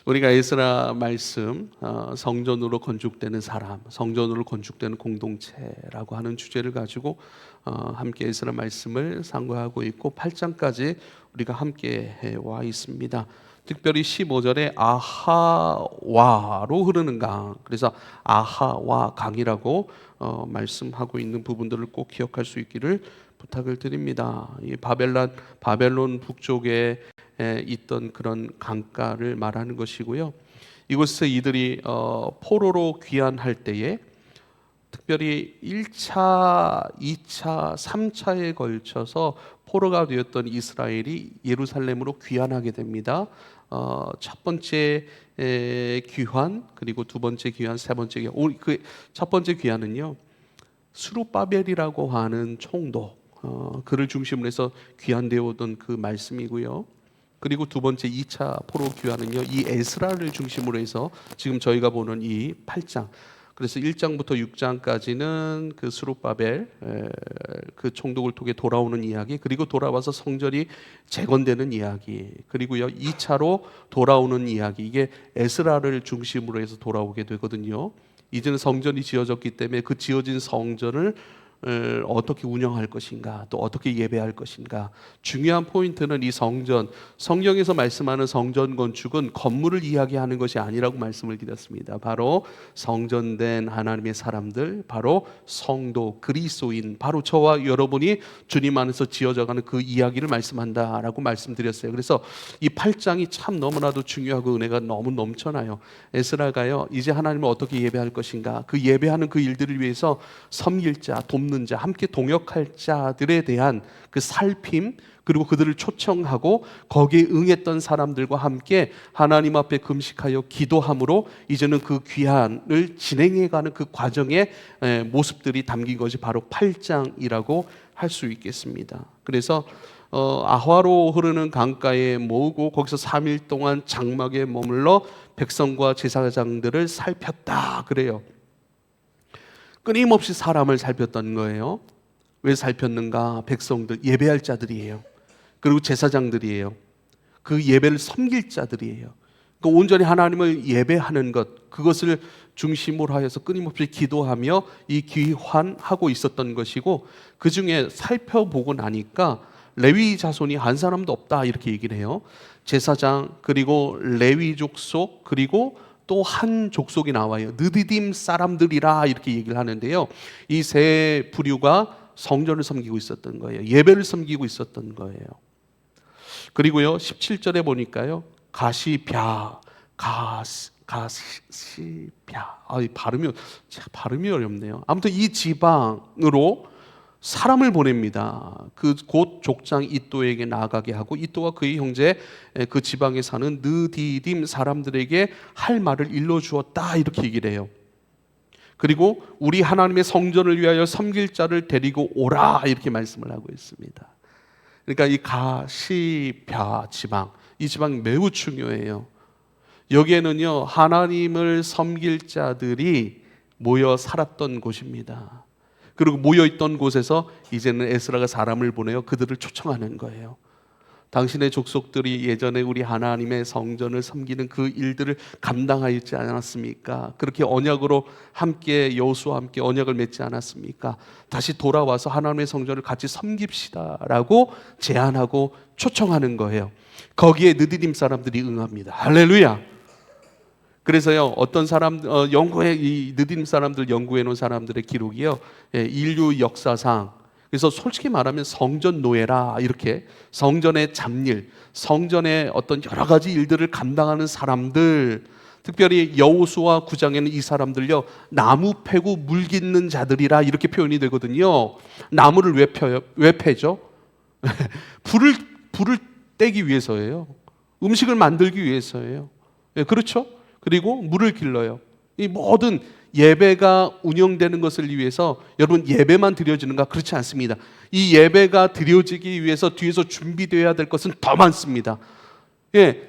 우리가 에스라 말씀 성전으로 건축되는 사람, 성전으로 건축되는 공동체라고 하는 주제를 가지고 함께 에스라 말씀을 상고하고 있고 8장까지 우리가 함께 와 있습니다. 특별히 15절에 아하와로 흐르는 강, 그래서 아하와 강이라고 말씀하고 있는 부분들을 꼭 기억할 수 있기를 부탁을 드립니다. 이 바벨론 북쪽에 있던 그런 강가를 말하는 것이고요. 이곳에 이들이 포로로 귀환할 때에 특별히 1차, 2차, 3차에 걸쳐서 포로가 되었던 이스라엘이 예루살렘으로 귀환하게 됩니다. 첫 번째 귀환, 그리고 두 번째 귀환, 세 번째 귀환. 그 첫 번째 귀환은요, 스룹바벨이라고 하는 총독, 그를 중심으로 해서 귀환되어 오던 그 말씀이고요. 그리고 두 번째 2차 포로 귀환은요, 이 에스라를 중심으로 해서 지금 저희가 보는 이 8장, 그래서 1장부터 6장까지는 그 스룹바벨 그 총독을 통해 돌아오는 이야기, 그리고 돌아와서 성전이 재건되는 이야기, 그리고요 2차로 돌아오는 이야기, 이게 에스라를 중심으로 해서 돌아오게 되거든요. 이제는 성전이 지어졌기 때문에 그 지어진 성전을 어떻게 운영할 것인가, 또 어떻게 예배할 것인가. 중요한 포인트는 이 성전, 성경에서 말씀하는 성전 건축은 건물을 이야기하는 것이 아니라고 말씀을 드렸습니다. 바로 성전된 하나님의 사람들, 바로 성도, 그리스도인, 바로 저와 여러분이 주님 안에서 지어져가는 그 이야기를 말씀한다라고 말씀드렸어요. 그래서 이 8장이 참 너무나도 중요하고 은혜가 너무 넘쳐나요. 에스라가요, 이제 하나님을 어떻게 예배할 것인가, 그 예배하는 그 일들을 위해서 섬길 자, 돕는 자, 함께 동역할 자들에 대한 그 살핌, 그리고 그들을 초청하고 거기에 응했던 사람들과 함께 하나님 앞에 금식하여 기도함으로 이제는 그 귀환을 진행해가는 그 과정의 모습들이 담긴 것이 바로 8장이라고 할 수 있겠습니다. 그래서 아화로 흐르는 강가에 모으고 거기서 3일 동안 장막에 머물러 백성과 제사장들을 살폈다 그래요. 끊임없이 사람을 살폈던 거예요. 왜 살폈는가? 백성들, 예배할 자들이에요. 그리고 제사장들이에요. 그 예배를 섬길 자들이에요. 그 온전히 하나님을 예배하는 것, 그것을 중심으로 하여서 끊임없이 기도하며 이 귀환하고 있었던 것이고, 그 중에 살펴보고 나니까 레위 자손이 한 사람도 없다 이렇게 얘기를 해요. 제사장, 그리고 레위 족속, 그리고 또 한 족속이 나와요. 느디딤 사람들이라 이렇게 얘기를 하는데요, 이 세 부류가 성전을 섬기고 있었던 거예요. 예배를 섬기고 있었던 거예요. 그리고요 17절에 보니까요, 가시뱏, 발음이 어렵네요. 아무튼 이 지방으로 사람을 보냅니다. 그 곧 족장 이또에게 나아가게 하고, 이또와 그의 형제 그 지방에 사는 느디딤 사람들에게 할 말을 일러주었다 이렇게 얘기를 해요. 그리고 우리 하나님의 성전을 위하여 섬길 자를 데리고 오라 이렇게 말씀을 하고 있습니다. 그러니까 이 가시뱏 지방, 이 지방이 매우 중요해요. 여기에는요 하나님을 섬길 자들이 모여 살았던 곳입니다. 그리고 모여있던 곳에서 이제는 에스라가 사람을 보내어 그들을 초청하는 거예요. 당신의 족속들이 예전에 우리 하나님의 성전을 섬기는 그 일들을 감당하였지 않았습니까? 그렇게 언약으로 함께, 여호수아와 함께 언약을 맺지 않았습니까? 다시 돌아와서 하나님의 성전을 같이 섬깁시다 라고 제안하고 초청하는 거예요. 거기에 느디딤 사람들이 응합니다. 할렐루야. 그래서요 어떤 사람 이 느디딤 사람들 연구해 놓은 사람들의 기록이요, 인류 역사상, 그래서 솔직히 말하면 성전 노예라, 이렇게 성전의 잡일, 성전의 어떤 여러 가지 일들을 감당하는 사람들, 특별히 여호수아 9장에는 이 사람들요 나무 패고 물 깃는 자들이라 이렇게 표현이 되거든요. 나무를 왜 패죠? 불을 떼기 위해서예요. 음식을 만들기 위해서예요. 그렇죠? 그리고 물을 길러요. 이 모든 예배가 운영되는 것을 위해서, 여러분 예배만 드려지는가? 그렇지 않습니다. 이 예배가 드려지기 위해서 뒤에서 준비되어야 될 것은 더 많습니다.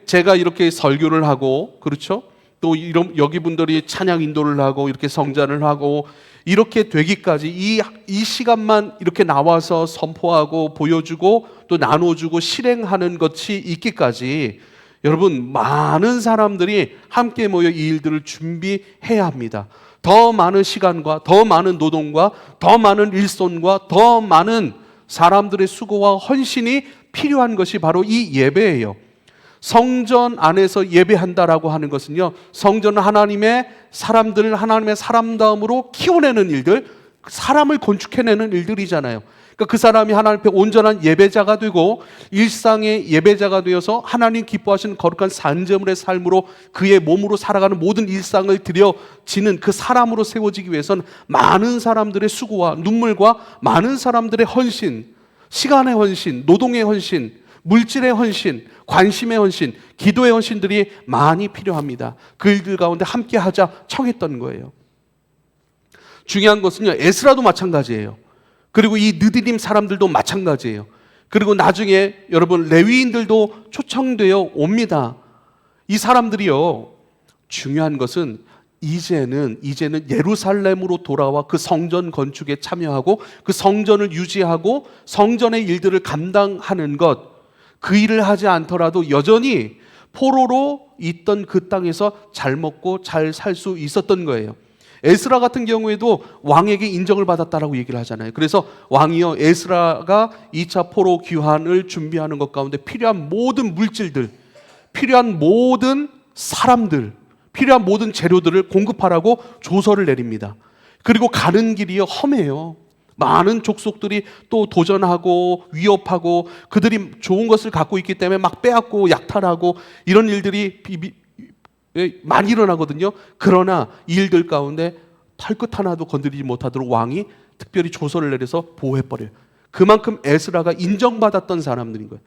제가 이렇게 설교를 하고, 그렇죠? 또 여기 분들이 찬양 인도를 하고 이렇게 성찬을 하고 이렇게 되기까지 이 시간만 이렇게 나와서 선포하고 보여주고 또 나눠주고 실행하는 것이 있기까지 여러분, 많은 사람들이 함께 모여 이 일들을 준비해야 합니다. 더 많은 시간과 더 많은 노동과 더 많은 일손과 더 많은 사람들의 수고와 헌신이 필요한 것이 바로 이 예배예요. 성전 안에서 예배한다라고 하는 것은요, 성전은 하나님의 사람들을 하나님의 사람다움으로 키워내는 일들, 사람을 건축해내는 일들이잖아요. 그러니까 그 사람이 하나님 앞에 온전한 예배자가 되고 일상의 예배자가 되어서 하나님 기뻐하시는 거룩한 산제물의 삶으로 그의 몸으로 살아가는 모든 일상을 드려지는 그 사람으로 세워지기 위해서는 많은 사람들의 수고와 눈물과 많은 사람들의 헌신, 시간의 헌신, 노동의 헌신, 물질의 헌신, 관심의 헌신, 기도의 헌신들이 많이 필요합니다. 그 일들 가운데 함께 하자 청했던 거예요. 중요한 것은요, 에스라도 마찬가지예요. 그리고 이 느디림 사람들도 마찬가지예요. 그리고 나중에 여러분 레위인들도 초청되어 옵니다. 이 사람들이요, 중요한 것은 이제는 예루살렘으로 돌아와 그 성전 건축에 참여하고 그 성전을 유지하고 성전의 일들을 감당하는 것, 그 일을 하지 않더라도 여전히 포로로 있던 그 땅에서 잘 먹고 잘 살 수 있었던 거예요. 에스라 같은 경우에도 왕에게 인정을 받았다라고 얘기를 하잖아요. 그래서 왕이요, 에스라가 2차 포로 귀환을 준비하는 것 가운데 필요한 모든 물질들, 필요한 모든 사람들, 필요한 모든 재료들을 공급하라고 조서를 내립니다. 그리고 가는 길이 험해요. 많은 족속들이 또 도전하고 위협하고 그들이 좋은 것을 갖고 있기 때문에 막 빼앗고 약탈하고 이런 일들이 많이 일어나거든요. 그러나 이 일들 가운데 털끝 하나도 건드리지 못하도록 왕이 특별히 조서를 내려서 보호해버려요. 그만큼 에스라가 인정받았던 사람들인 거예요.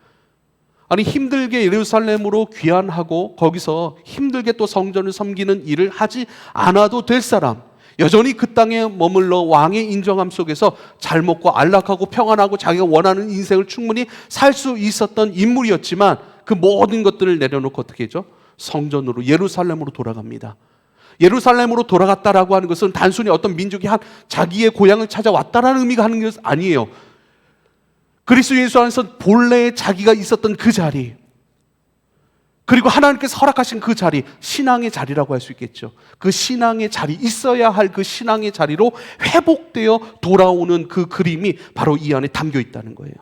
아니, 힘들게 예루살렘으로 귀환하고 거기서 힘들게 또 성전을 섬기는 일을 하지 않아도 될 사람, 여전히 그 땅에 머물러 왕의 인정함 속에서 잘 먹고 안락하고 평안하고 자기가 원하는 인생을 충분히 살 수 있었던 인물이었지만 그 모든 것들을 내려놓고 어떻게 했죠? 성전으로, 예루살렘으로 돌아갑니다. 예루살렘으로 돌아갔다라고 하는 것은 단순히 어떤 민족이 자기의 고향을 찾아왔다라는 의미가 하는 것이 아니에요. 그리스도 예수 안에서 본래 자기가 있었던 그 자리, 그리고 하나님께서 허락하신 그 자리, 신앙의 자리라고 할 수 있겠죠. 그 신앙의 자리, 있어야 할 그 신앙의 자리로 회복되어 돌아오는 그 그림이 바로 이 안에 담겨 있다는 거예요.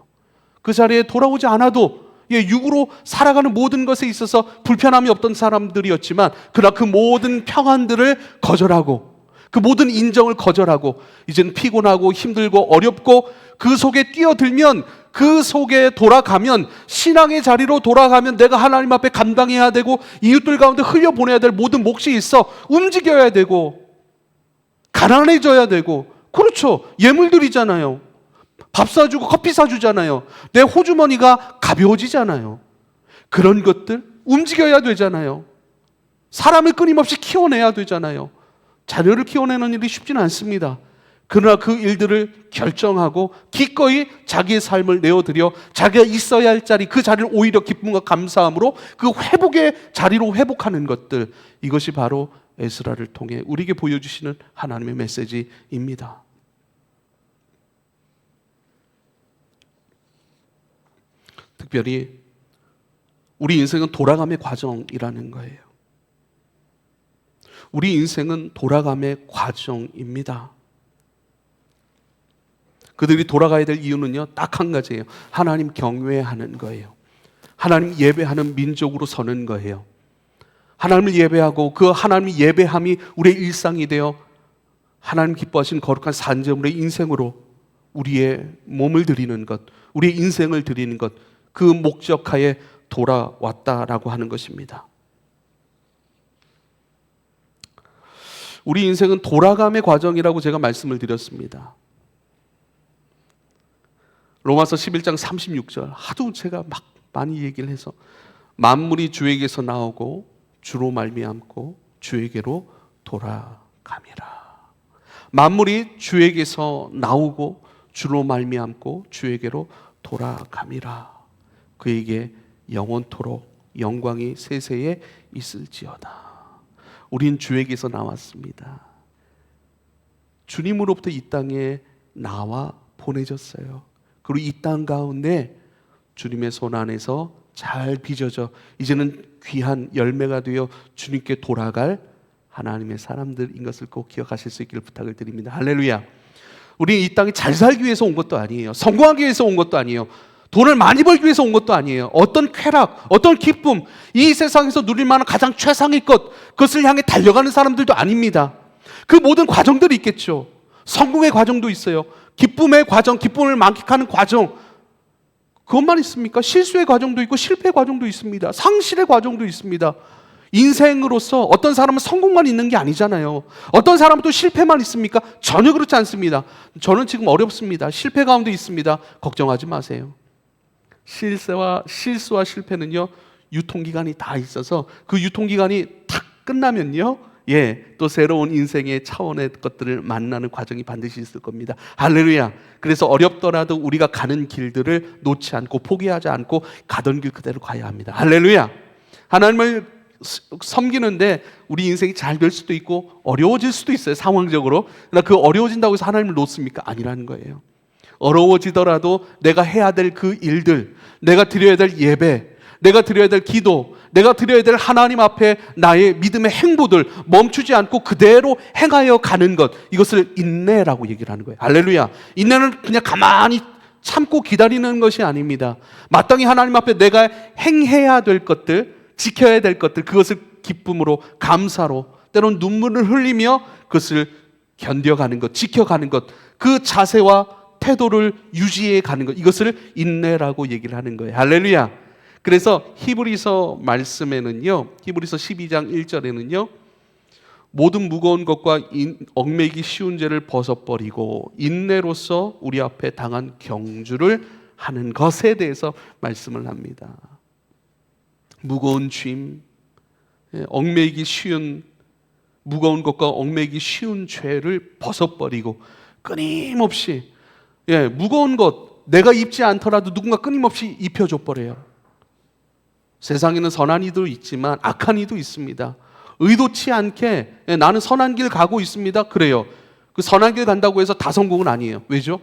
그 자리에 돌아오지 않아도 육으로 살아가는 모든 것에 있어서 불편함이 없던 사람들이었지만, 그러나 그 모든 평안들을 거절하고 그 모든 인정을 거절하고 이제는 피곤하고 힘들고 어렵고 그 속에 뛰어들면, 그 속에 돌아가면, 신앙의 자리로 돌아가면 내가 하나님 앞에 감당해야 되고 이웃들 가운데 흘려보내야 될 모든 몫이 있어. 움직여야 되고 가난해져야 되고, 그렇죠, 예물들이잖아요. 밥 사주고 커피 사주잖아요. 내 호주머니가 가벼워지잖아요. 그런 것들 움직여야 되잖아요. 사람을 끊임없이 키워내야 되잖아요. 자녀를 키워내는 일이 쉽지는 않습니다. 그러나 그 일들을 결정하고 기꺼이 자기의 삶을 내어드려 자기가 있어야 할 자리, 그 자리를 오히려 기쁨과 감사함으로 그 회복의 자리로 회복하는 것들, 이것이 바로 에스라를 통해 우리에게 보여주시는 하나님의 메시지입니다. 특별히 우리 인생은 돌아감의 과정이라는 거예요. 우리 인생은 돌아감의 과정입니다. 그들이 돌아가야 될 이유는요, 딱 한 가지예요. 하나님 경외하는 거예요. 하나님 예배하는 민족으로 서는 거예요. 하나님을 예배하고 그 하나님 예배함이 우리의 일상이 되어 하나님 기뻐하신 거룩한 산제물의 인생으로 우리의 몸을 드리는 것, 우리의 인생을 드리는 것, 그 목적하에 돌아왔다라고 하는 것입니다. 우리 인생은 돌아감의 과정이라고 제가 말씀을 드렸습니다. 로마서 11장 36절, 하도 제가 막 많이 얘기를 해서, 만물이 주에게서 나오고 주로 말미암고 주에게로 돌아감이라. 만물이 주에게서 나오고 주로 말미암고 주에게로 돌아감이라. 그에게 영원토록 영광이 세세에 있을지어다. 우린 주에게서 나왔습니다. 주님으로부터 이 땅에 나와 보내졌어요. 그리고 이 땅 가운데 주님의 손 안에서 잘 빚어져 이제는 귀한 열매가 되어 주님께 돌아갈 하나님의 사람들인 것을 꼭 기억하실 수 있기를 부탁을 드립니다. 할렐루야. 우리 이 땅에 잘 살기 위해서 온 것도 아니에요. 성공하기 위해서 온 것도 아니에요. 돈을 많이 벌기 위해서 온 것도 아니에요. 어떤 쾌락, 어떤 기쁨, 이 세상에서 누릴 만한 가장 최상의 것, 그것을 향해 달려가는 사람들도 아닙니다. 그 모든 과정들이 있겠죠. 성공의 과정도 있어요. 기쁨의 과정, 기쁨을 만끽하는 과정, 그것만 있습니까? 실수의 과정도 있고 실패의 과정도 있습니다. 상실의 과정도 있습니다. 인생으로서 어떤 사람은 성공만 있는 게 아니잖아요. 어떤 사람은 또 실패만 있습니까? 전혀 그렇지 않습니다. 저는 지금 어렵습니다. 실패 가운데 있습니다. 걱정하지 마세요. 실수와 실패는요, 유통기간이 다 있어서 그 유통기간이 탁 끝나면요, 또 새로운 인생의 차원의 것들을 만나는 과정이 반드시 있을 겁니다. 할렐루야. 그래서 어렵더라도 우리가 가는 길들을 놓지 않고 포기하지 않고 가던 길 그대로 가야 합니다. 할렐루야. 하나님을 섬기는데 우리 인생이 잘 될 수도 있고 어려워질 수도 있어요. 상황적으로. 그러나 그 어려워진다고 해서 하나님을 놓습니까? 아니라는 거예요. 어려워지더라도 내가 해야 될 그 일들, 내가 드려야 될 예배, 내가 드려야 될 기도, 내가 드려야 될 하나님 앞에 나의 믿음의 행보들 멈추지 않고 그대로 행하여 가는 것, 이것을 인내라고 얘기를 하는 거예요. 할렐루야. 인내는 그냥 가만히 참고 기다리는 것이 아닙니다. 마땅히 하나님 앞에 내가 행해야 될 것들, 지켜야 될 것들, 그것을 기쁨으로, 감사로, 때론 눈물을 흘리며 그것을 견뎌가는 것, 지켜가는 것, 그 자세와 태도를 유지해 가는 것, 이것을 인내라고 얘기를 하는 거예요. 할렐루야. 그래서 히브리서 말씀에는요, 히브리서 12장 1절에는요, 모든 무거운 것과 얽매이기 쉬운 죄를 벗어버리고 인내로서 우리 앞에 당한 경주를 하는 것에 대해서 말씀을 합니다. 무거운 짐, 얽매이기 쉬운, 무거운 것과 얽매이기 쉬운 죄를 벗어버리고 끊임없이, 무거운 것 내가 입지 않더라도 누군가 끊임없이 입혀줘 버려요. 세상에는 선한 이도 있지만 악한 이도 있습니다. 의도치 않게 나는 선한 길 가고 있습니다. 그래요. 그 선한 길 간다고 해서 다 성공은 아니에요. 왜죠?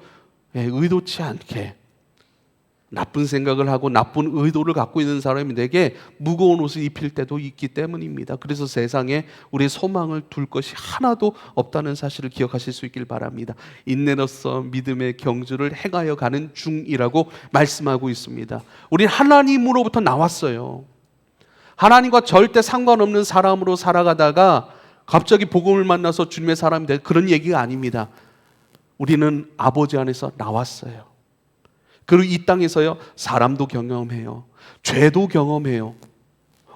의도치 않게 나쁜 생각을 하고 나쁜 의도를 갖고 있는 사람이 내게 무거운 옷을 입힐 때도 있기 때문입니다. 그래서 세상에 우리의 소망을 둘 것이 하나도 없다는 사실을 기억하실 수 있길 바랍니다. 인내로서 믿음의 경주를 행하여 가는 중이라고 말씀하고 있습니다. 우리는 하나님으로부터 나왔어요. 하나님과 절대 상관없는 사람으로 살아가다가 갑자기 복음을 만나서 주님의 사람이 될 그런 얘기가 아닙니다. 우리는 아버지 안에서 나왔어요. 그리고 이 땅에서요, 사람도 경험해요. 죄도 경험해요.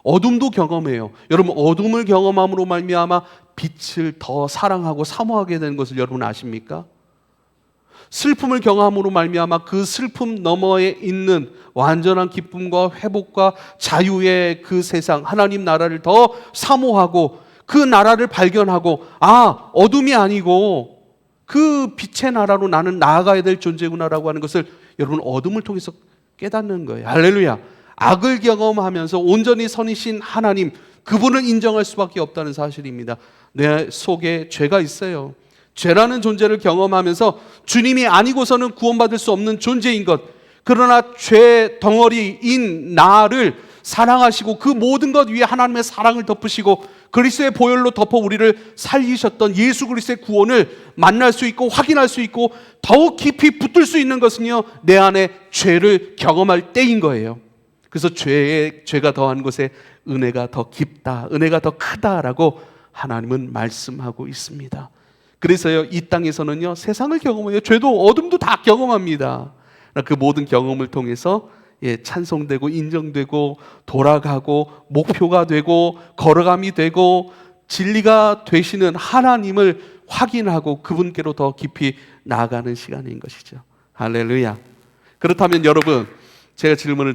어둠도 경험해요. 여러분, 어둠을 경험함으로 말미암아 빛을 더 사랑하고 사모하게 되는 것을 여러분 아십니까? 슬픔을 경험함으로 말미암아 그 슬픔 너머에 있는 완전한 기쁨과 회복과 자유의 그 세상, 하나님 나라를 더 사모하고 그 나라를 발견하고, 어둠이 아니고 그 빛의 나라로 나는 나아가야 될 존재구나라고 하는 것을 여러분 어둠을 통해서 깨닫는 거예요. 할렐루야. 악을 경험하면서 온전히 선이신 하나님, 그분을 인정할 수밖에 없다는 사실입니다. 내 속에 죄가 있어요. 죄라는 존재를 경험하면서 주님이 아니고서는 구원받을 수 없는 존재인 것, 그러나 죄 덩어리인 나를 사랑하시고 그 모든 것 위에 하나님의 사랑을 덮으시고 그리스도의 보혈로 덮어 우리를 살리셨던 예수 그리스도의 구원을 만날 수 있고 확인할 수 있고 더욱 깊이 붙들 수 있는 것은요, 내 안에 죄를 경험할 때인 거예요. 그래서 죄가 더한 곳에 은혜가 더 깊다, 은혜가 더 크다라고 하나님은 말씀하고 있습니다. 그래서요, 이 땅에서는요, 세상을 경험해요. 죄도 어둠도 다 경험합니다. 그 모든 경험을 통해서 찬송되고 인정되고 돌아가고 목표가 되고 걸어감이 되고 진리가 되시는 하나님을 확인하고 그분께로 더 깊이 나아가는 시간인 것이죠. 할렐루야. 그렇다면 여러분, 제가 질문을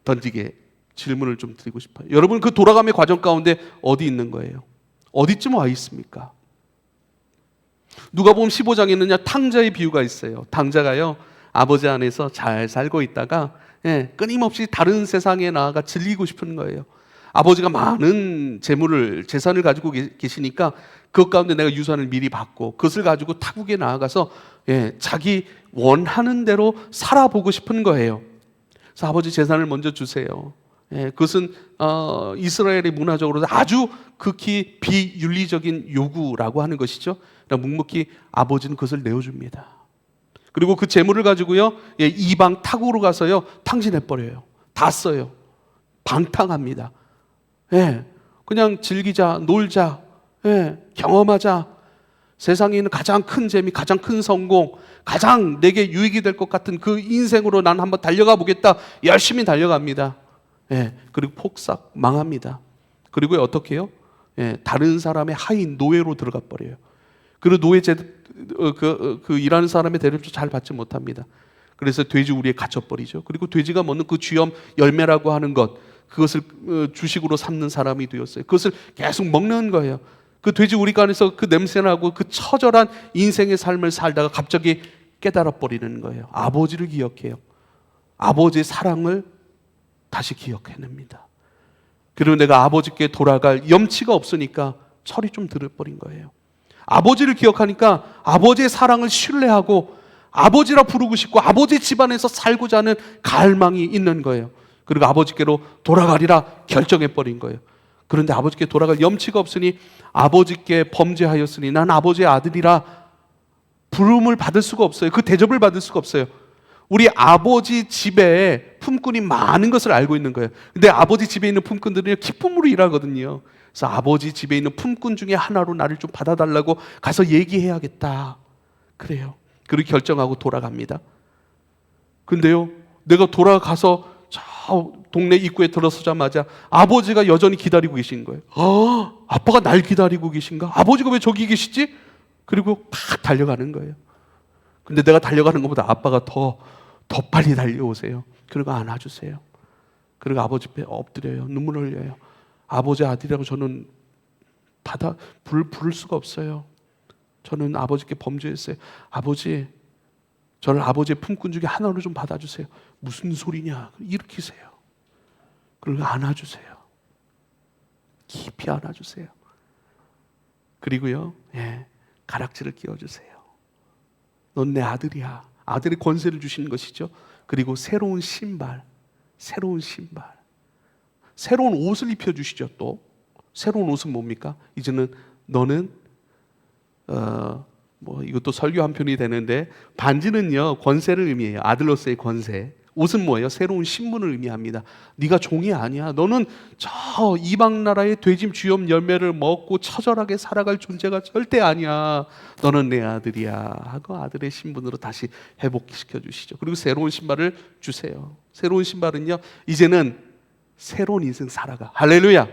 던지게 질문을 좀 드리고 싶어요. 여러분, 그 돌아감의 과정 가운데 어디 있는 거예요? 어디쯤 와 있습니까? 누가복음 15장에는요, 탕자의 비유가 있어요. 탕자가요, 아버지 안에서 잘 살고 있다가 끊임없이 다른 세상에 나아가 즐기고 싶은 거예요. 아버지가 많은 재산을 가지고 계시니까 그 가운데 내가 유산을 미리 받고 그것을 가지고 타국에 나아가서 자기 원하는 대로 살아보고 싶은 거예요. 그래서 아버지 재산을 먼저 주세요. 예, 그것은 이스라엘의 문화적으로 아주 극히 비윤리적인 요구라고 하는 것이죠. 묵묵히 아버지는 그것을 내어줍니다. 그리고 그 재물을 가지고요, 예, 이방 타국으로 가서요 탕진해버려요. 다 써요. 방탕합니다. 예, 그냥 즐기자, 놀자, 예, 경험하자. 세상에 있는 가장 큰 재미, 가장 큰 성공, 가장 내게 유익이 될 것 같은 그 인생으로 난 한번 달려가 보겠다. 열심히 달려갑니다. 예, 그리고 폭삭 망합니다. 그리고 어떻게 해요? 예, 다른 사람의 하인 노예로 들어가 버려요. 그리고 그 일하는 사람의 대접도 잘 받지 못합니다. 그래서 돼지 우리에 갇혀버리죠. 그리고 돼지가 먹는 그 쥐염 열매라고 하는 것, 그것을 주식으로 삼는 사람이 되었어요. 그것을 계속 먹는 거예요. 그 돼지 우리가 안에서 그 냄새나고 그 처절한 인생의 삶을 살다가 갑자기 깨달아 버리는 거예요. 아버지를 기억해요. 아버지의 사랑을 다시 기억해냅니다. 그리고 내가 아버지께 돌아갈 염치가 없으니까 철이 좀 들어버린 거예요. 아버지를 기억하니까 아버지의 사랑을 신뢰하고 아버지라 부르고 싶고 아버지 집안에서 살고자 하는 갈망이 있는 거예요. 그리고 아버지께로 돌아가리라 결정해버린 거예요. 그런데 아버지께 돌아갈 염치가 없으니 아버지께 범죄하였으니 난 아버지의 아들이라 부름을 받을 수가 없어요. 그 대접을 받을 수가 없어요. 우리 아버지 집에 품꾼이 많은 것을 알고 있는 거예요. 근데 아버지 집에 있는 품꾼들은 기쁨으로 일하거든요. 그래서 아버지 집에 있는 품꾼 중에 하나로 나를 좀 받아달라고 가서 얘기해야겠다. 그래요. 그리고 결정하고 돌아갑니다. 근데요, 내가 돌아가서 저 동네 입구에 들어서자마자 아버지가 여전히 기다리고 계신 거예요. 아빠가 날 기다리고 계신가? 아버지가 왜 저기 계시지? 그리고 막 달려가는 거예요. 근데 내가 달려가는 것보다 아빠가 더 빨리 달려오세요. 그리고 안아주세요. 그리고 아버지 앞에 엎드려요. 눈물 흘려요. 아버지 아들이라고 저는 부를 수가 없어요. 저는 아버지께 범죄했어요. 아버지, 저를 아버지의 품꾼 중에 하나로 좀 받아주세요. 무슨 소리냐? 일으키세요. 그리고 안아주세요. 깊이 안아주세요. 그리고요, 예, 가락지를 끼워주세요. 넌 내 아들이야. 아들의 권세를 주시는 것이죠. 그리고 새로운 신발, 새로운 옷을 입혀주시죠. 또 새로운 옷은 뭡니까? 이제는 너는 이것도 설교 한 편이 되는데, 반지는요 권세를 의미해요. 아들로서의 권세. 옷은 뭐예요? 새로운 신분을 의미합니다. 네가 종이 아니야. 너는 저 이방 나라의 돼지 쥐염 열매를 먹고 처절하게 살아갈 존재가 절대 아니야. 너는 내 아들이야 하고 아들의 신분으로 다시 회복시켜 주시죠. 그리고 새로운 신발을 주세요. 새로운 신발은요, 이제는 새로운 인생 살아가. 할렐루야.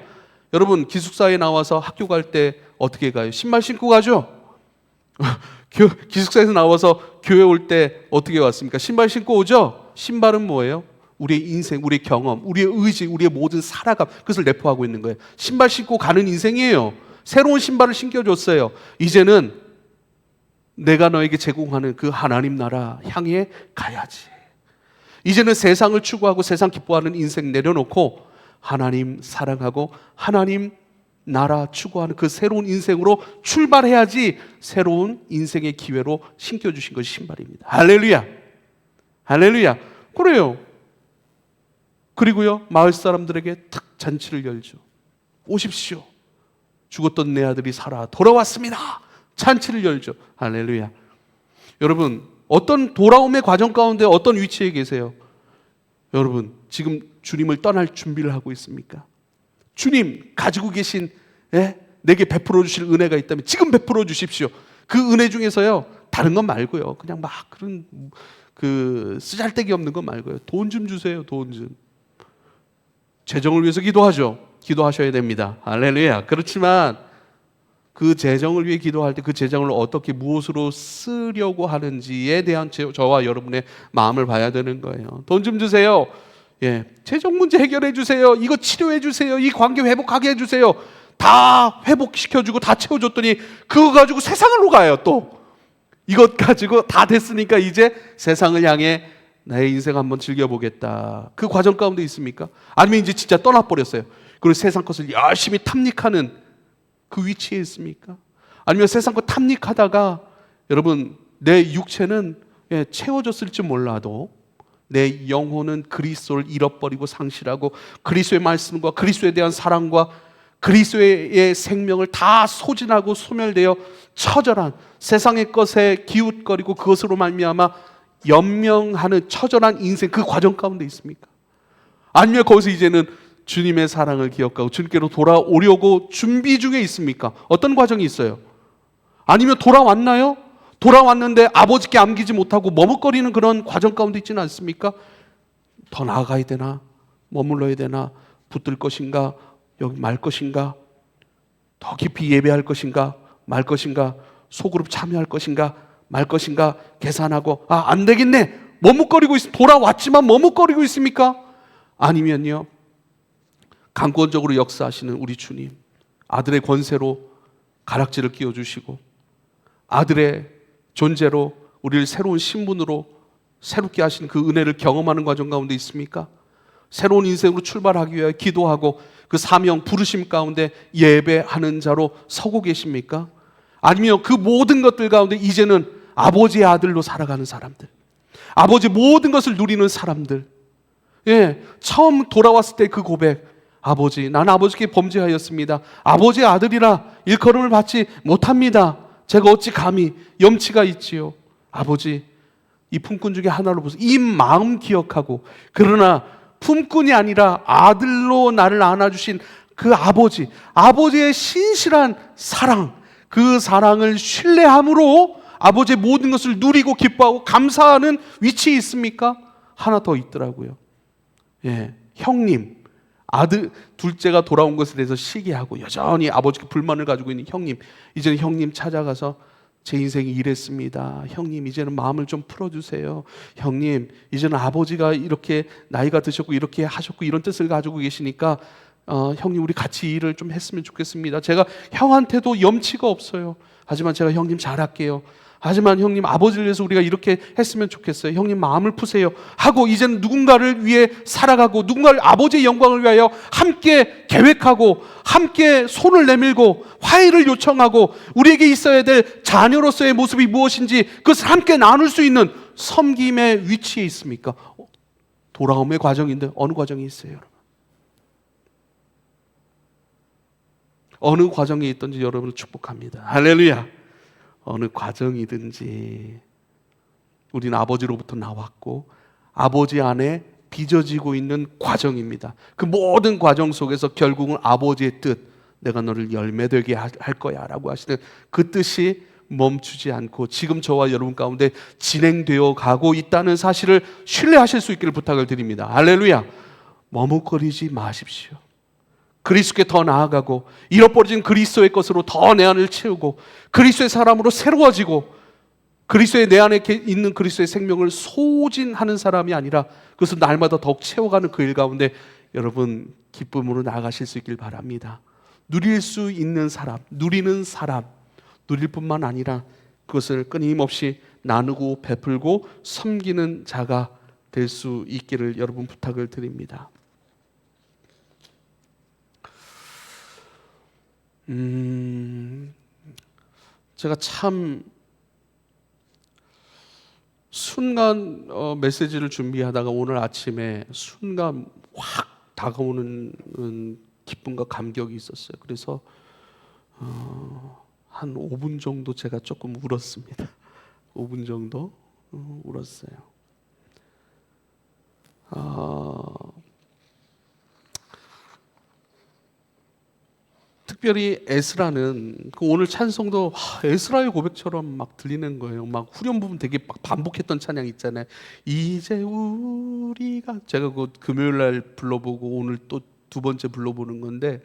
여러분, 기숙사에 나와서 학교 갈 때 어떻게 가요? 신발 신고 가죠? 기숙사에서 나와서 교회 올 때 어떻게 왔습니까? 신발 신고 오죠? 신발은 뭐예요? 우리의 인생, 우리의 경험, 우리의 의지, 우리의 모든 살아감, 그것을 내포하고 있는 거예요. 신발 신고 가는 인생이에요. 새로운 신발을 신겨줬어요. 이제는 내가 너에게 제공하는 그 하나님 나라 향해 가야지. 이제는 세상을 추구하고 세상 기뻐하는 인생 내려놓고 하나님 사랑하고 하나님 나라 추구하는 그 새로운 인생으로 출발해야지. 새로운 인생의 기회로 신겨주신 것이 신발입니다. 할렐루야. 할렐루야. 그래요. 그리고요, 마을 사람들에게 탁 잔치를 열죠. 오십시오. 죽었던 내 아들이 살아 돌아왔습니다. 잔치를 열죠. 할렐루야. 여러분, 어떤 돌아옴의 과정 가운데 어떤 위치에 계세요? 여러분, 지금 주님을 떠날 준비를 하고 있습니까? 주님 가지고 계신, 내게 베풀어 주실 은혜가 있다면 지금 베풀어 주십시오. 그 은혜 중에서요, 다른 건 말고요, 그냥 막 그런 쓰잘데기 없는 건 말고요, 돈 좀 주세요. 돈 좀. 재정을 위해서 기도하죠. 기도하셔야 됩니다. 할렐루야. 그렇지만 그 재정을 위해 기도할 때 그 재정을 어떻게 무엇으로 쓰려고 하는지에 대한 저와 여러분의 마음을 봐야 되는 거예요. 돈 좀 주세요. 예, 재정 문제 해결해 주세요. 이거 치료해 주세요. 이 관계 회복하게 해 주세요. 다 회복시켜주고 다 채워줬더니 그거 가지고 세상으로 가요. 또 이것 가지고 다 됐으니까 이제 세상을 향해 나의 인생 한번 즐겨보겠다. 그 과정 가운데 있습니까? 아니면 이제 진짜 떠나버렸어요. 그리고 세상 것을 열심히 탐닉하는 그 위치에 있습니까? 아니면 세상 것 탐닉하다가 여러분, 내 육체는 채워졌을지 몰라도 내 영혼은 그리스도를 잃어버리고 상실하고 그리스도의 말씀과 그리스도에 대한 사랑과 그리스도의 생명을 다 소진하고 소멸되어 처절한 세상의 것에 기웃거리고 그것으로 말미암아 연명하는 처절한 인생, 그 과정 가운데 있습니까? 아니면 거기서 이제는 주님의 사랑을 기억하고 주님께로 돌아오려고 준비 중에 있습니까? 어떤 과정이 있어요? 아니면 돌아왔나요? 돌아왔는데 아버지께 안기지 못하고 머뭇거리는 그런 과정 가운데 있지는 않습니까? 더 나아가야 되나? 머물러야 되나? 붙들 것인가? 여기 말 것인가? 더 깊이 예배할 것인가? 말 것인가? 소그룹 참여할 것인가? 말 것인가? 계산하고 안 되겠네. 머뭇거리고 돌아왔지만 머뭇거리고 있습니까? 아니면요, 강권적으로 역사하시는 우리 주님, 아들의 권세로 가락지를 끼워주시고 아들의 존재로 우리를 새로운 신분으로 새롭게 하신 그 은혜를 경험하는 과정 가운데 있습니까? 새로운 인생으로 출발하기 위해 기도하고 그 사명 부르심 가운데 예배하는 자로 서고 계십니까? 아니면 그 모든 것들 가운데 이제는 아버지의 아들로 살아가는 사람들, 아버지 모든 것을 누리는 사람들, 처음 돌아왔을 때 그 고백, 아버지, 나는 아버지께 범죄하였습니다. 아버지의 아들이라 일컬음을 받지 못합니다. 제가 어찌 감히 염치가 있지요. 아버지, 이 품꾼 중에 하나로 보세요. 이 마음 기억하고, 그러나 품꾼이 아니라 아들로 나를 안아주신 그 아버지, 아버지의 신실한 사랑, 그 사랑을 신뢰함으로 아버지의 모든 것을 누리고 기뻐하고 감사하는 위치에 있습니까? 하나 더 있더라고요. 형님, 아들 둘째가 돌아온 것에 대해서 시기하고 여전히 아버지께 불만을 가지고 있는 형님, 이제는 형님 찾아가서 제 인생이 이랬습니다. 형님, 이제는 마음을 좀 풀어주세요. 형님, 이제는 아버지가 이렇게 나이가 드셨고 이렇게 하셨고 이런 뜻을 가지고 계시니까 형님, 우리 같이 일을 좀 했으면 좋겠습니다. 제가 형한테도 염치가 없어요. 하지만 제가 형님 잘할게요. 하지만 형님, 아버지를 위해서 우리가 이렇게 했으면 좋겠어요. 형님, 마음을 푸세요. 하고 이제는 누군가를 위해 살아가고 누군가를 아버지의 영광을 위하여 함께 계획하고 함께 손을 내밀고 화해를 요청하고 우리에게 있어야 될 자녀로서의 모습이 무엇인지 그것을 함께 나눌 수 있는 섬김의 위치에 있습니까? 돌아옴의 과정인데 어느 과정이 있어요, 여러분? 어느 과정에 있든지 여러분을 축복합니다. 할렐루야. 어느 과정이든지 우리는 아버지로부터 나왔고 아버지 안에 빚어지고 있는 과정입니다. 그 모든 과정 속에서 결국은 아버지의 뜻, 내가 너를 열매되게 할 거야 라고 하시는 그 뜻이 멈추지 않고 지금 저와 여러분 가운데 진행되어 가고 있다는 사실을 신뢰하실 수 있기를 부탁을 드립니다. 할렐루야. 머뭇거리지 마십시오. 그리스도께 더 나아가고 잃어버려진 그리스도의 것으로 더 내 안을 채우고 그리스도의 사람으로 새로워지고 그리스도의 내 안에 있는 그리스도의 생명을 소진하는 사람이 아니라 그것을 날마다 더욱 채워가는 그 일 가운데 여러분 기쁨으로 나아가실 수 있길 바랍니다. 누릴 수 있는 사람, 누리는 사람, 누릴 뿐만 아니라 그것을 끊임없이 나누고 베풀고 섬기는 자가 될 수 있기를 여러분 부탁을 드립니다. 제가 참 순간 메시지를 준비하다가 오늘 아침에 순간 확 다가오는 기쁨과 감격이 있었어요. 그래서 한 5분 정도 제가 조금 울었습니다. 5분 정도 울었어요. 특별히 에스라는 그 오늘 찬송도 에스라의 고백처럼 막 들리는 거예요. 막 후렴 부분 되게 막 반복했던 찬양 있잖아요. 이제 우리가 제가 그 금요일 날 불러보고 오늘 또 두 번째 불러보는 건데,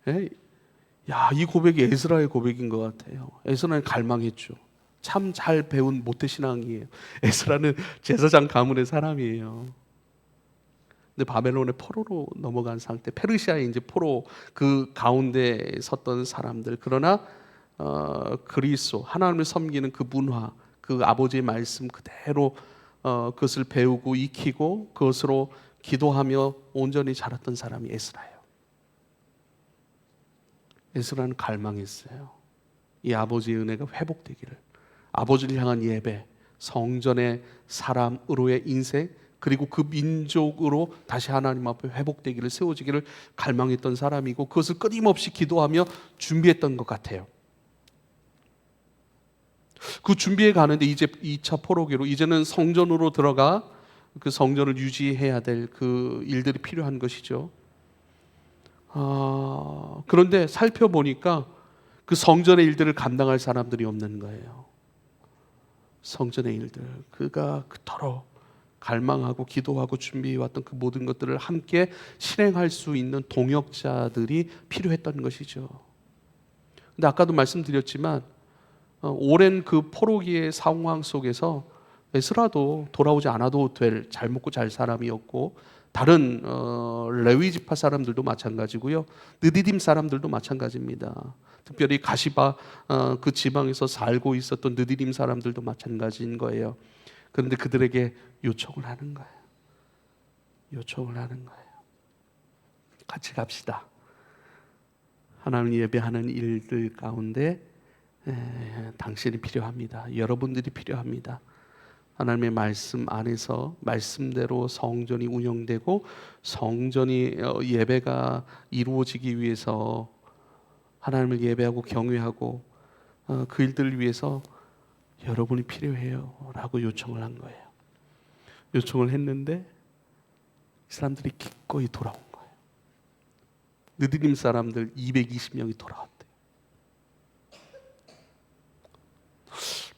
이 고백이 에스라의 고백인 것 같아요. 에스라는 갈망했죠. 참 잘 배운 모태신앙이에요. 에스라는 제사장 가문의 사람이에요. 근데 바벨론의 포로로 넘어간 상태, 페르시아의 이제 포로 그 가운데 섰던 사람들. 그러나 그리스도 하나님을 섬기는 그 문화, 그 아버지의 말씀 그대로 그것을 배우고 익히고 그것으로 기도하며 온전히 자랐던 사람이 에스라예요. 에스라는 갈망했어요. 이 아버지의 은혜가 회복되기를, 아버지를 향한 예배, 성전의 사람으로의 인생, 그리고 그 민족으로 다시 하나님 앞에 회복되기를, 세워지기를 갈망했던 사람이고, 그것을 끊임없이 기도하며 준비했던 것 같아요. 그 준비해 가는데 이제 2차 포로기로 이제는 성전으로 들어가 그 성전을 유지해야 될 그 일들이 필요한 것이죠. 그런데 살펴보니까 그 성전의 일들을 감당할 사람들이 없는 거예요. 성전의 일들, 그가 그토록 갈망하고 기도하고 준비해왔던 그 모든 것들을 함께 실행할 수 있는 동역자들이 필요했던 것이죠. 근데 아까도 말씀드렸지만 오랜 그 포로기의 상황 속에서 에스라도 돌아오지 않아도 될 잘 먹고 잘 사람이었고, 다른 레위 지파 사람들도 마찬가지고요, 느디딤 사람들도 마찬가지입니다. 특별히 가시바 그 지방에서 살고 있었던 느디딤 사람들도 마찬가지인 거예요. 그런데 그들에게 요청을 하는 거예요. 요청을 하는 거예요. 같이 갑시다. 하나님 예배하는 일들 가운데 당신이 필요합니다. 여러분들이 필요합니다. 하나님의 말씀 안에서 말씀대로 성전이 운영되고 성전이 예배가 이루어지기 위해서 하나님을 예배하고 경외하고 그 일들을 위해서 여러분이 필요해요 라고 요청을 한 거예요. 요청을 했는데 이 사람들이 기꺼이 돌아온 거예요. 느디딤 사람들 220명이 돌아왔대요.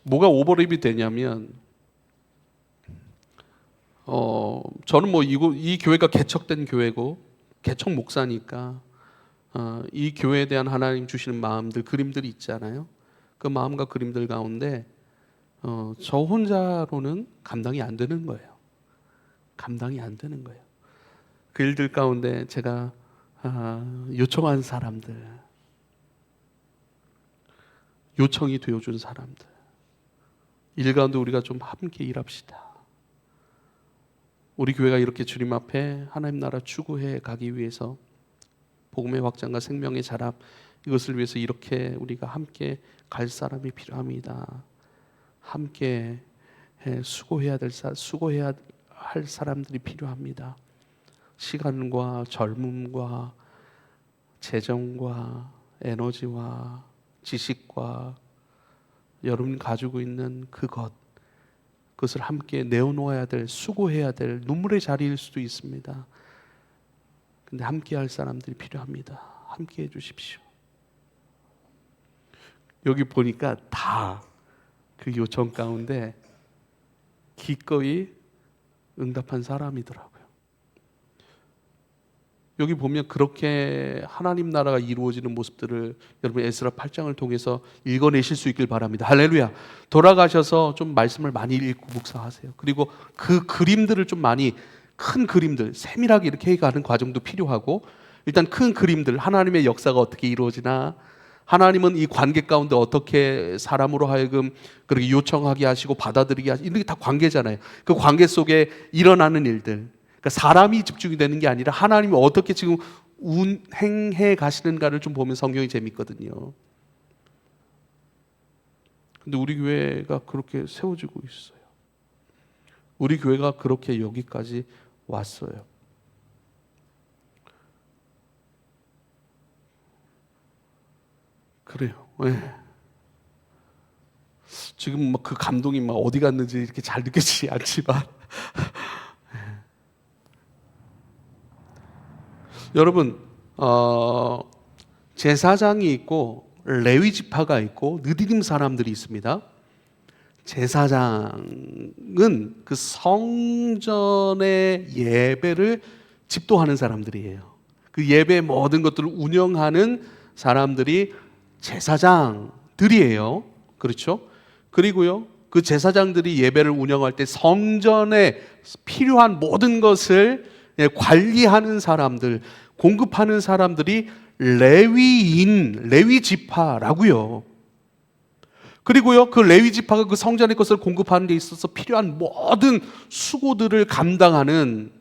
뭐가 오버랩이 되냐면 저는 뭐 이 교회가 개척된 교회고 개척 목사니까 이 교회에 대한 하나님 주시는 마음들, 그림들이 있잖아요. 그 마음과 그림들 가운데 저 혼자로는 감당이 안 되는 거예요. 감당이 안 되는 거예요. 그 일들 가운데 제가 요청한 사람들, 요청이 되어준 사람들, 일 가운데 우리가 좀 함께 일합시다. 우리 교회가 이렇게 주님 앞에 하나님 나라 추구해 가기 위해서 복음의 확장과 생명의 자랍, 이것을 위해서 이렇게 우리가 함께 갈 사람이 필요합니다. 함께 수고해야 할 사람들이 필요합니다. 시간과 젊음과 재정과 에너지와 지식과 여러분이 가지고 있는 그것을 함께 내어놓아야 될, 수고해야 될 눈물의 자리일 수도 있습니다. 근데 함께 할 사람들이 필요합니다. 함께 해주십시오. 여기 보니까 다 그 요청 가운데 기꺼이 응답한 사람이더라고요. 여기 보면 그렇게 하나님 나라가 이루어지는 모습들을 여러분 에스라 8장을 통해서 읽어내실 수 있길 바랍니다. 할렐루야. 돌아가셔서 좀 말씀을 많이 읽고 묵상하세요. 그리고 그 그림들을 좀 많이, 큰 그림들 세밀하게 이렇게 해가는 과정도 필요하고, 일단 큰 그림들, 하나님의 역사가 어떻게 이루어지나, 하나님은 이 관계 가운데 어떻게 사람으로 하여금 그렇게 요청하게 하시고 받아들이게 하시고, 이런 게 다 관계잖아요. 그 관계 속에 일어나는 일들, 그러니까 사람이 집중이 되는 게 아니라 하나님이 어떻게 지금 운행해 가시는가를 좀 보면 성경이 재밌거든요. 근데 우리 교회가 그렇게 세워지고 있어요. 우리 교회가 그렇게 여기까지 왔어요. 그래요. 네. 지금 막 그 감동이 막 어디 갔는지 이렇게 잘 느껴지지 않지만 여러분, 제사장이 있고 레위 지파가 있고 느디딤 사람들이 있습니다. 제사장은 그 성전의 예배를 집도하는 사람들이에요. 그 예배의 모든 것들을 운영하는 사람들이 제사장들이에요. 그렇죠? 그리고요, 그 제사장들이 예배를 운영할 때 성전에 필요한 모든 것을 관리하는 사람들, 공급하는 사람들이 레위 지파라고요. 그리고요, 그 레위 지파가 그 성전의 것을 공급하는 데 있어서 필요한 모든 수고들을 감당하는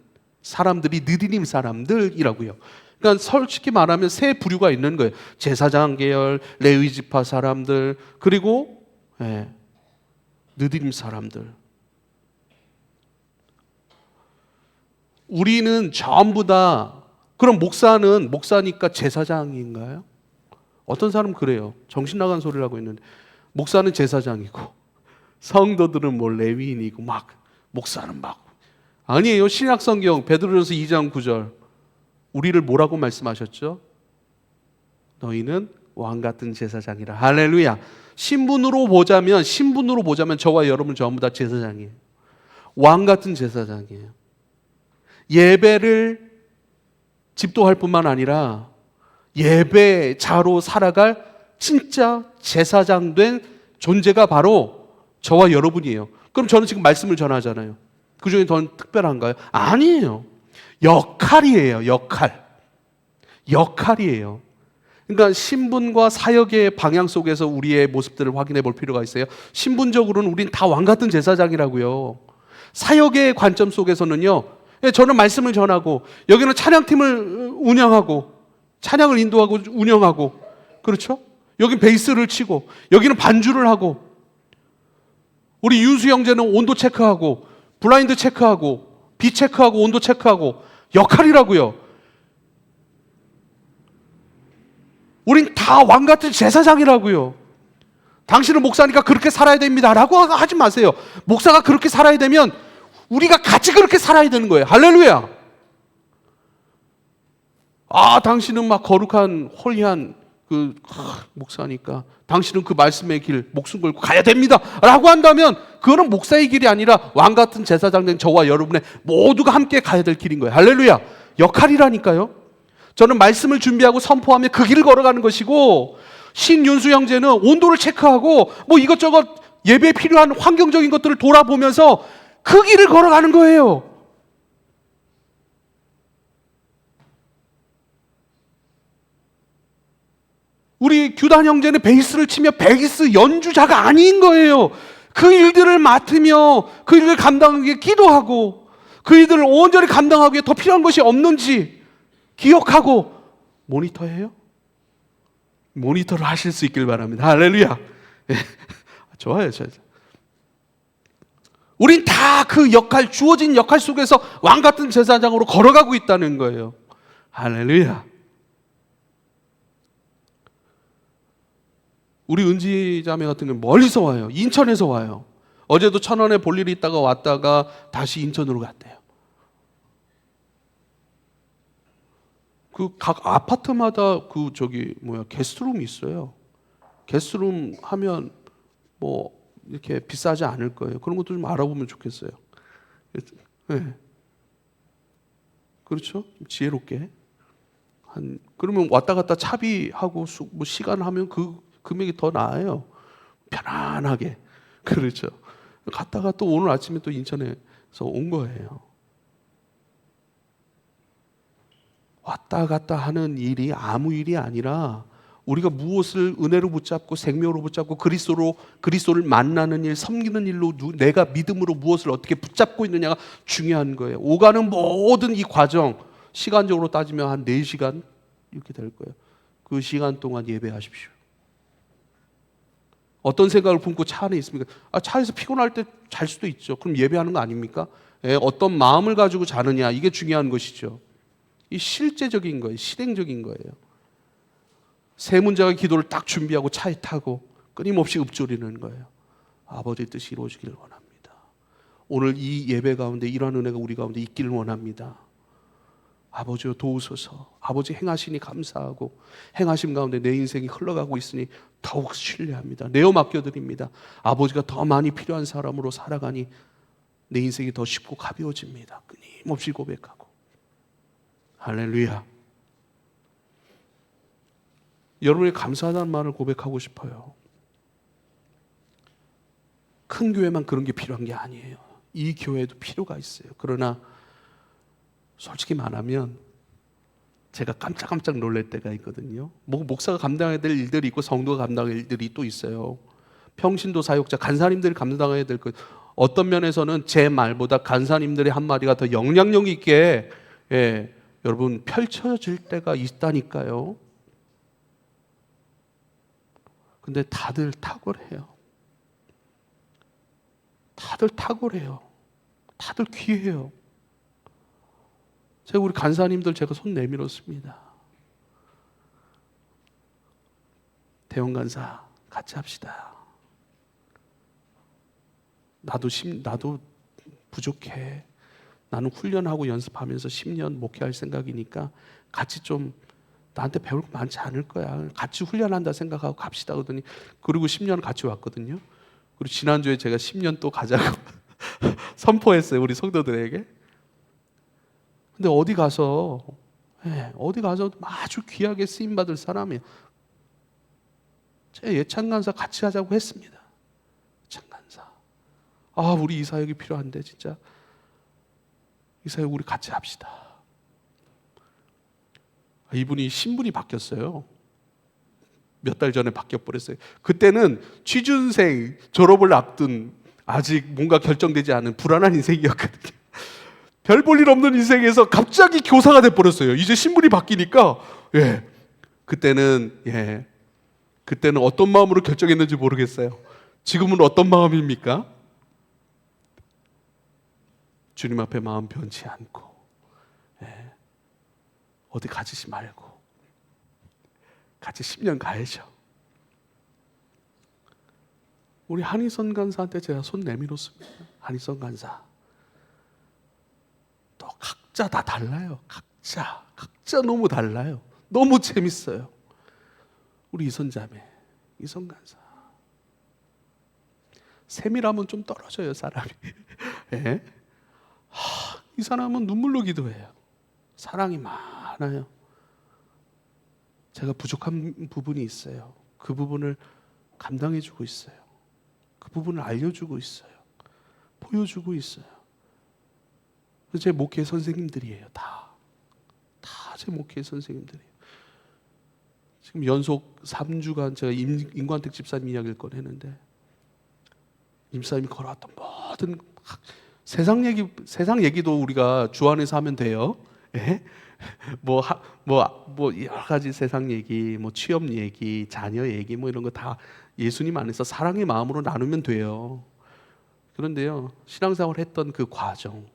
사람들이 느디딤 사람들이라고요. 그러니까 솔직히 말하면 세 부류가 있는 거예요. 제사장 계열, 레위 지파 사람들, 그리고 느디딤 사람들. 우리는 전부 다, 그럼 목사는 목사니까 제사장인가요? 어떤 사람은 그래요. 정신 나간 소리를 하고 있는데 목사는 제사장이고 성도들은 뭐 레위인이고 막 목사는 막 아니에요. 신약성경 베드로전서 2장 9절 우리를 뭐라고 말씀하셨죠? 너희는 왕 같은 제사장이라. 할렐루야. 신분으로 보자면 저와 여러분 전부 다 제사장이에요. 왕 같은 제사장이에요. 예배를 집도할 뿐만 아니라 예배자로 살아갈 진짜 제사장 된 존재가 바로 저와 여러분이에요. 그럼 저는 지금 말씀을 전하잖아요. 그 중에 더 특별한가요? 아니에요. 역할이에요. 역할이에요. 그러니까 신분과 사역의 방향 속에서 우리의 모습들을 확인해 볼 필요가 있어요. 신분적으로는 우린 다 왕 같은 제사장이라고요. 사역의 관점 속에서는요, 저는 말씀을 전하고 여기는 찬양팀을 운영하고 찬양을 인도하고 운영하고, 그렇죠? 여긴 베이스를 치고 여기는 반주를 하고, 우리 윤수 형제는 온도 체크하고 블라인드 체크하고 비 체크하고 온도 체크하고 역할이라고요. 우린 다 왕같은 제사장이라고요. 당신은 목사니까 그렇게 살아야 됩니다 라고 하지 마세요. 목사가 그렇게 살아야 되면 우리가 같이 그렇게 살아야 되는 거예요. 할렐루야. 당신은 막 거룩한 홀리한 목사니까 당신은 그 말씀의 길 목숨 걸고 가야 됩니다 라고 한다면 그거는 목사의 길이 아니라 왕같은 제사장 된 저와 여러분의 모두가 함께 가야 될 길인 거예요. 할렐루야. 역할이라니까요. 저는 말씀을 준비하고 선포하며 그 길을 걸어가는 것이고, 신윤수 형제는 온도를 체크하고 뭐 이것저것 예배에 필요한 환경적인 것들을 돌아보면서 그 길을 걸어가는 거예요. 우리 규단 형제는 베이스를 치며 베이스 연주자가 아닌 거예요. 그 일들을 맡으며 그 일을 감당하기 위해 기도하고 그 일들을 온전히 감당하기 위해 더 필요한 것이 없는지 기억하고 모니터해요. 모니터를 하실 수 있길 바랍니다. 할렐루야. 좋아요. 우린 다 그 역할, 주어진 역할 속에서 왕 같은 제사장으로 걸어가고 있다는 거예요. 할렐루야. 우리 은지 자매 같은 경우는 멀리서 와요. 인천에서 와요. 어제도 천안에 볼 일이 있다가 왔다가 다시 인천으로 갔대요. 그 각 아파트마다 게스트룸이 있어요. 게스트룸 하면 뭐 이렇게 비싸지 않을 거예요. 그런 것도 좀 알아보면 좋겠어요. 네. 그렇죠? 지혜롭게. 그러면 왔다 갔다 차비하고 뭐 시간 하면 그 금액이 더 나아요. 편안하게. 그렇죠. 갔다가 또 오늘 아침에 또 인천에서 온 거예요. 왔다 갔다 하는 일이 아무 일이 아니라 우리가 무엇을 은혜로 붙잡고 생명으로 붙잡고 그리스도를 만나는 일, 섬기는 일로 내가 믿음으로 무엇을 어떻게 붙잡고 있느냐가 중요한 거예요. 오가는 모든 이 과정, 시간적으로 따지면 한 4시간 이렇게 될 거예요. 그 시간 동안 예배하십시오. 어떤 생각을 품고 차 안에 있습니까? 차에서 피곤할 때 잘 수도 있죠. 그럼 예배하는 거 아닙니까? 어떤 마음을 가지고 자느냐, 이게 중요한 것이죠. 이 실제적인 거예요. 실행적인 거예요. 세 문제가 기도를 딱 준비하고 차에 타고 끊임없이 읊조리는 거예요. 아버지의 뜻이 이루어지기를 원합니다. 오늘 이 예배 가운데 이러한 은혜가 우리 가운데 있기를 원합니다. 아버지여 도우소서. 아버지 행하시니 감사하고 행하심 가운데 내 인생이 흘러가고 있으니 더욱 신뢰합니다. 내어 맡겨드립니다. 아버지가 더 많이 필요한 사람으로 살아가니 내 인생이 더 쉽고 가벼워집니다. 끊임없이 고백하고. 할렐루야. 여러분이 감사하다는 말을 고백하고 싶어요. 큰 교회만 그런 게 필요한 게 아니에요. 이 교회도 필요가 있어요. 그러나 솔직히 말하면 제가 깜짝깜짝 놀랄 때가 있거든요. 목사가 감당해야 될 일들이 있고 성도가 감당해야 될 일들이 또 있어요. 평신도 사역자, 간사님들이 감당해야 될 것. 어떤 면에서는 제 말보다 간사님들의 한마디가 더 영향력 있게 여러분 펼쳐질 때가 있다니까요. 근데 다들 탁월해요. 다들 탁월해요. 다들 귀해요. 제가 우리 간사님들 제가 손 내밀었습니다. 대원 간사 같이 합시다. 나도 부족해. 나는 훈련하고 연습하면서 10년 목회할 생각이니까 같이 좀 나한테 배울 거 많지 않을 거야. 같이 훈련한다 생각하고 갑시다. 그러더니 그리고 10년 같이 왔거든요. 그리고 지난주에 제가 10년 또 가자고 선포했어요. 우리 성도들에게. 근데 어디 가서 아주 귀하게 쓰임받을 사람이에요. 제 예찬 간사 같이 하자고 했습니다. 예찬 간사. 우리 이사역이 필요한데 진짜 이사역 우리 같이 합시다. 이분이 신분이 바뀌었어요. 몇 달 전에 바뀌어버렸어요. 그때는 취준생 졸업을 앞둔 아직 뭔가 결정되지 않은 불안한 인생이었거든요. 별 볼 일 없는 인생에서 갑자기 교사가 돼버렸어요. 이제 신분이 바뀌니까 그때는 어떤 마음으로 결정했는지 모르겠어요. 지금은 어떤 마음입니까? 주님 앞에 마음 변치 않고 어디 가지지 말고 같이 10년 가야죠. 우리 한희선 간사한테 제가 손 내밀었습니다. 한희선 간사. 또 각자 다 달라요. 각자 너무 달라요. 너무 재밌어요. 우리 이선자매, 이선 간사. 세밀하면 좀 떨어져요, 사람이. 이 사람은 눈물로 기도해요. 사랑이 많아요. 제가 부족한 부분이 있어요. 그 부분을 감당해주고 있어요. 그 부분을 알려주고 있어요. 보여주고 있어요. 제 목회 선생님들이에요. 다 제 목회 선생님들이에요. 지금 연속 3주간 제가 임관택 집사님 이야기를 꺼내는데 임사님이 걸어왔던 모든 세상 얘기도 우리가 주 안에서 하면 돼요. 여러 가지 세상 얘기, 취업 얘기, 자녀 얘기, 이런 거 다 예수님 안에서 사랑의 마음으로 나누면 돼요. 그런데요, 신앙생활 했던 그 과정,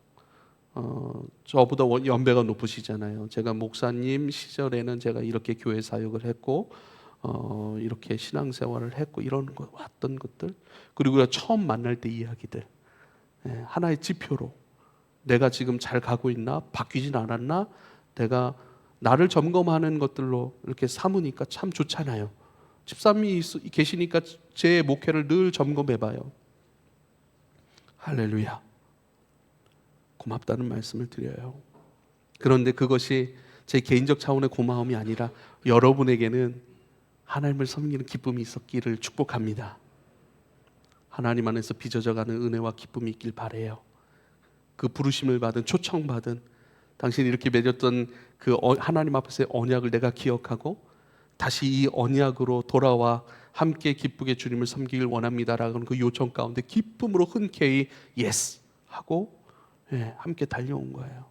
저보다 연배가 높으시잖아요. 제가 목사님 시절에는 제가 이렇게 교회 사역을 했고, 이렇게 신앙생활을 했고, 이런 거 왔던 것들, 그리고 처음 만날 때 이야기들, 하나의 지표로 내가 지금 잘 가고 있나, 바뀌진 않았나, 내가 나를 점검하는 것들로 이렇게 삼으니까 참 좋잖아요. 집사님이 계시니까 제 목회를 늘 점검해봐요. 할렐루야. 고맙다는 말씀을 드려요. 그런데 그것이 제 개인적 차원의 고마움이 아니라 여러분에게는 하나님을 섬기는 기쁨이 있었기를 축복합니다. 하나님 안에서 빚어져가는 은혜와 기쁨이 있길 바라요. 그 부르심을 받은, 초청받은, 당신이 이렇게 맺었던 그 하나님 앞에서의 언약을 내가 기억하고 다시 이 언약으로 돌아와 함께 기쁘게 주님을 섬기길 원합니다라는 그 요청 가운데 기쁨으로 흔쾌히 예스 하고 함께 달려온 거예요.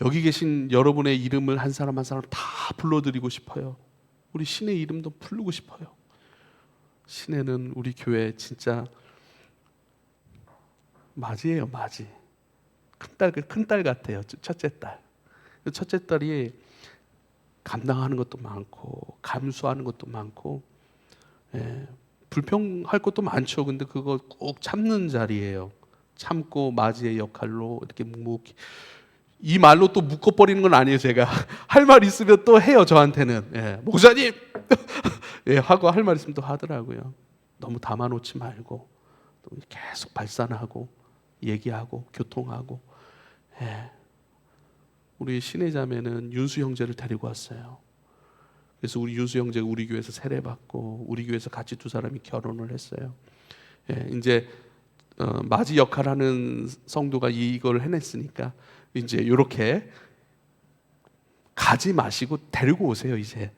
여기 계신 여러분의 이름을 한 사람 한 사람 다 불러드리고 싶어요. 우리 신의 이름도 부르고 싶어요. 신혜는 우리 교회 진짜 맞이에요, 맞이. 큰딸 같아요. 첫째 딸. 첫째 딸이 감당하는 것도 많고 감수하는 것도 많고 불평할 것도 많죠. 근데 그거 꼭 참는 자리예요. 참고 맞이의 역할로 이렇게 묵묵히. 이 말로 또 묶어버리는 건 아니에요. 제가 할 말 있으면 또 해요. 저한테는 목사님 하고 할 말 있으면 또 하더라고요. 너무 담아놓지 말고 또 계속 발산하고 얘기하고 교통하고. 우리 신의 자매는 윤수 형제를 데리고 왔어요. 그래서 우리 윤수 형제가 우리 교회에서 세례받고 우리 교회에서 같이 두 사람이 결혼을 했어요. 이제 맞이 역할하는 성도가 이걸 해냈으니까 이제 이렇게 가지 마시고 데리고 오세요. 이제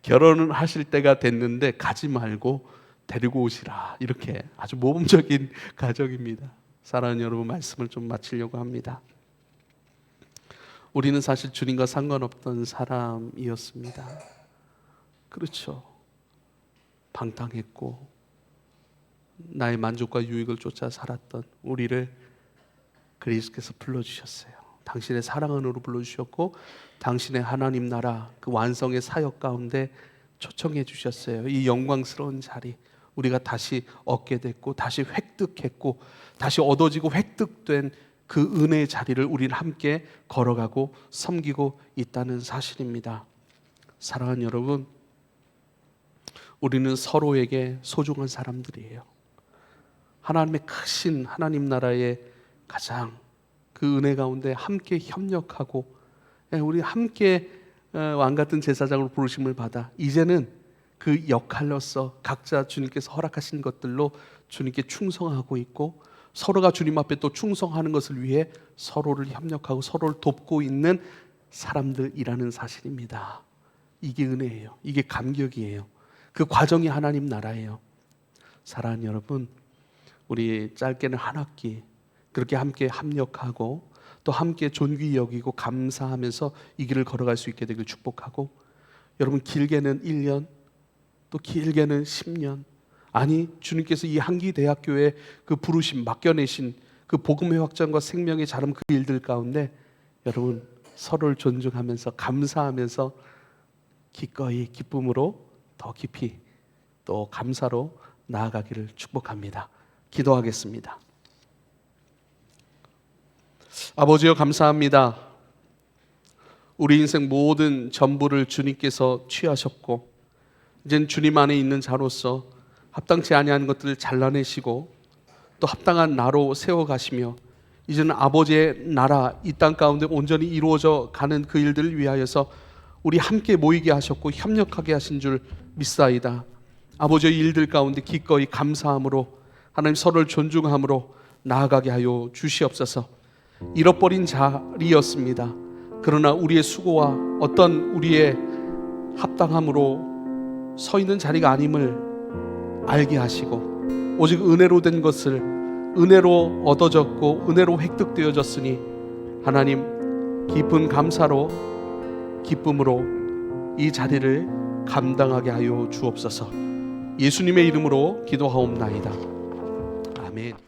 결혼을 하실 때가 됐는데 가지 말고 데리고 오시라. 이렇게 아주 모범적인 가정입니다. 사랑하는 여러분, 말씀을 좀 마치려고 합니다. 우리는 사실 주님과 상관없던 사람이었습니다. 그렇죠. 방탕했고 나의 만족과 유익을 쫓아 살았던 우리를 그리스도께서 불러주셨어요. 당신의 사랑 안으로 불러주셨고 당신의 하나님 나라 그 완성의 사역 가운데 초청해 주셨어요. 이 영광스러운 자리 우리가 다시 얻게 됐고 다시 획득했고 다시 얻어지고 획득된 그 은혜의 자리를 우리는 함께 걸어가고 섬기고 있다는 사실입니다. 사랑하는 여러분, 우리는 서로에게 소중한 사람들이에요. 하나님의 크신 하나님 나라의 가장 그 은혜 가운데 함께 협력하고 우리 함께 왕 같은 제사장으로 부르심을 받아 이제는 그 역할로서 각자 주님께서 허락하신 것들로 주님께 충성하고 있고 서로가 주님 앞에 또 충성하는 것을 위해 서로를 협력하고 서로를 돕고 있는 사람들이라는 사실입니다. 이게 은혜예요. 이게 감격이에요. 그 과정이 하나님 나라예요. 사랑하는 여러분, 우리 짧게는 한 학기 그렇게 함께 합력하고 또 함께 존귀히 여기고 감사하면서 이 길을 걸어갈 수 있게 되길 축복하고, 여러분 길게는 1년 또 길게는 10년, 아니 주님께서 이 한기대학교에 그 부르심 맡겨내신 그 복음의 확장과 생명의 자름 그 일들 가운데 여러분 서로를 존중하면서 감사하면서 기꺼이 기쁨으로 더 깊이 또 감사로 나아가기를 축복합니다. 기도하겠습니다. 아버지여 감사합니다. 우리 인생 모든 전부를 주님께서 취하셨고 이젠 주님 안에 있는 자로서 합당치 아니한 것들을 잘라내시고 또 합당한 나로 세워가시며 이제는 아버지의 나라 이 땅 가운데 온전히 이루어져 가는 그 일들을 위하여서 우리 함께 모이게 하셨고 협력하게 하신 줄 믿사이다. 아버지의 일들 가운데 기꺼이 감사함으로 하나님 서로를 존중함으로 나아가게 하여 주시옵소서. 잃어버린 자리였습니다. 그러나 우리의 수고와 어떤 우리의 합당함으로 서 있는 자리가 아님을 알게 하시고 오직 은혜로 된 것을 은혜로 얻어졌고 은혜로 획득되어졌으니 하나님 깊은 감사로 기쁨으로 이 자리를 감당하게 하여 주옵소서. 예수님의 이름으로 기도하옵나이다. 아멘.